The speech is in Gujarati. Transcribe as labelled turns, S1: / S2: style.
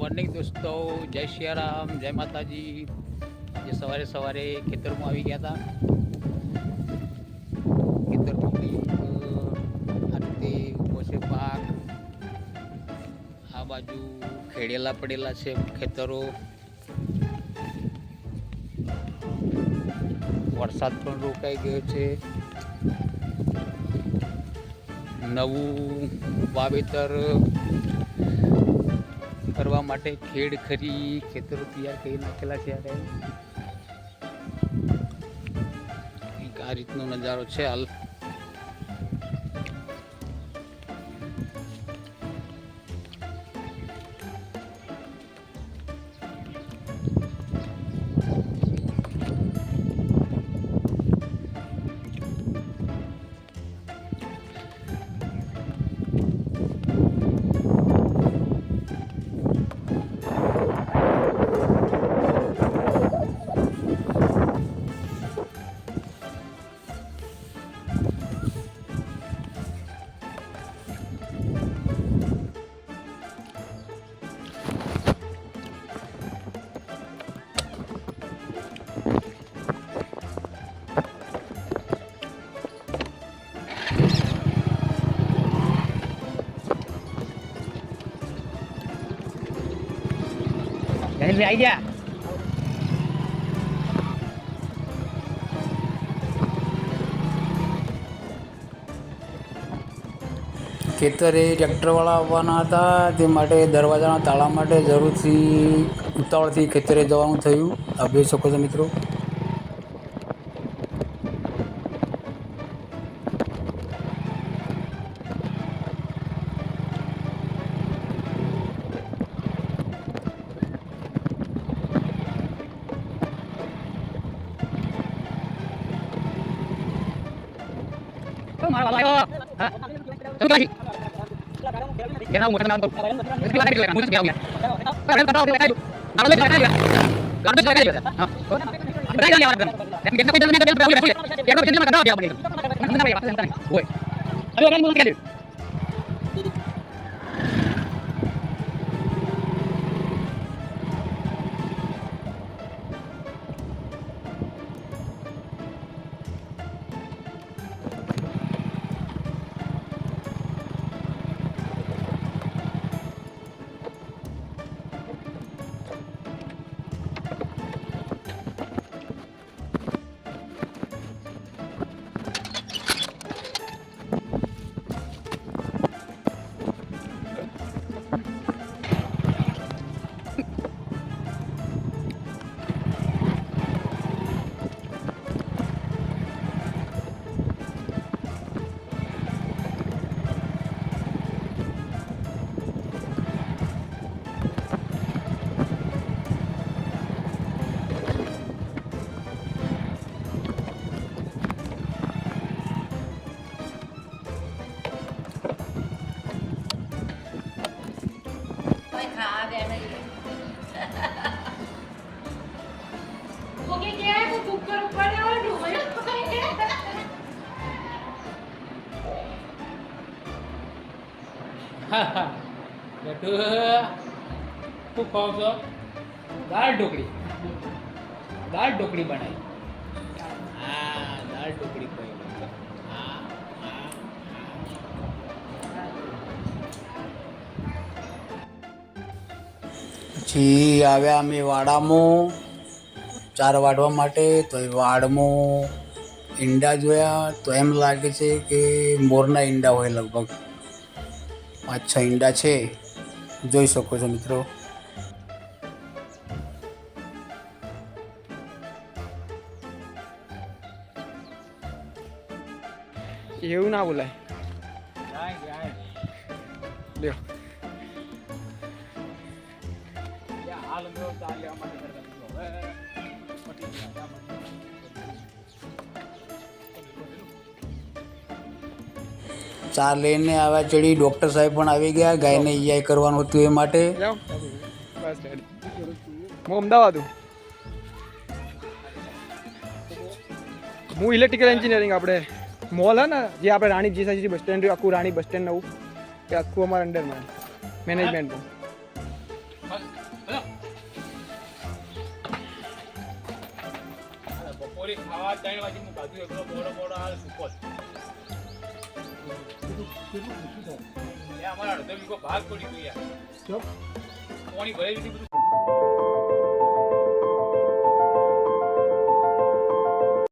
S1: મોર્નિંગ દોસ્તો, જય સિયારામ, જય માતાજી. આજે સવારે સવારે ખેતરમાં આવી ગયા હતા. ખેતરમાં આ રીતે ઊભો છે પાક. આ બાજુ ખેડેલા પડેલા છે ખેતરો. વરસાદ પણ રોકાઈ ગયો છે. નવું વાવેતર કરવા માટે ખેડ ખરી ખેતરો તૈયાર કરી નાખેલા છે. આ રીતનો નજારો છે હાલ. આવી ગયા. ખેતરે ટ્રેક્ટરવાળા આવવાના હતા, તે માટે દરવાજાના તાળા માટે જરૂરથી ઉતાવળથી ખેતરે જવાનું થયું. આપ જોઈ શકો છો મિત્રો. શું ખાવ છો? દાળ ઢોકળી. દાળ ઢોકળી બનાવી. હા, દાળ ઢોકળી ખાઈ. પછી આવ્યા અમે વાડામાં ચાર વાઢવા માટે. તો એ વાડમાં ઈંડા જોયા તો એમ લાગે છે કે મોરના ઈંડા હોય. લગભગ 5-6 ઈંડા છે, જોઈ શકો છો મિત્રો.
S2: એવું ના બોલાય. લ્યો
S1: ચાર લઈને આવ્યા ચડી. ડૉક્ટર સાહેબ પણ આવી ગયા. ગાયને ઈઆઈ કરવાનું હતું એ માટે.
S2: હું અમદાવાદ હું ઇલેક્ટ્રિકલ એન્જિનિયરિંગ. આપણે મોલ હે ને જે આપણે રાણી જીસાજી બસ સ્ટેન્ડ, આખું રાણી બસ સ્ટેન્ડ નવું, એ આખું અમારા અંડરમાં મેનેજમેન્ટનું.
S3: બપોરે ખાવા 3 વાગે હું કાઢું એકલો મોડો હાલ સુપર અમારા અડધો વીઘો ભાગ પડી ગયો યાર પાણી ભરાઈ દીધું બધું